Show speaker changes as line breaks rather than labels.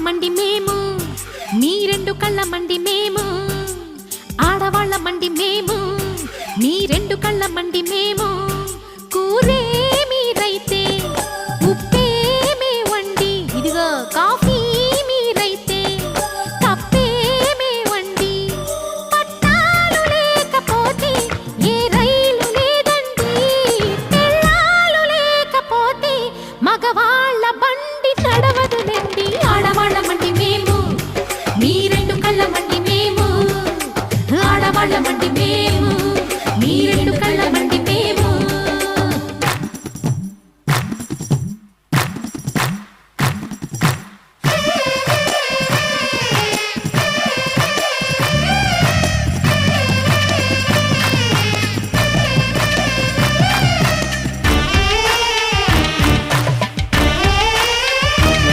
మండి మేము, మీ రెండు కళ్ళ మండి మేము. ఆడవాళ్ళ మండి మేము, మీ రెండు కళ్ళ మండి మేము. కూరే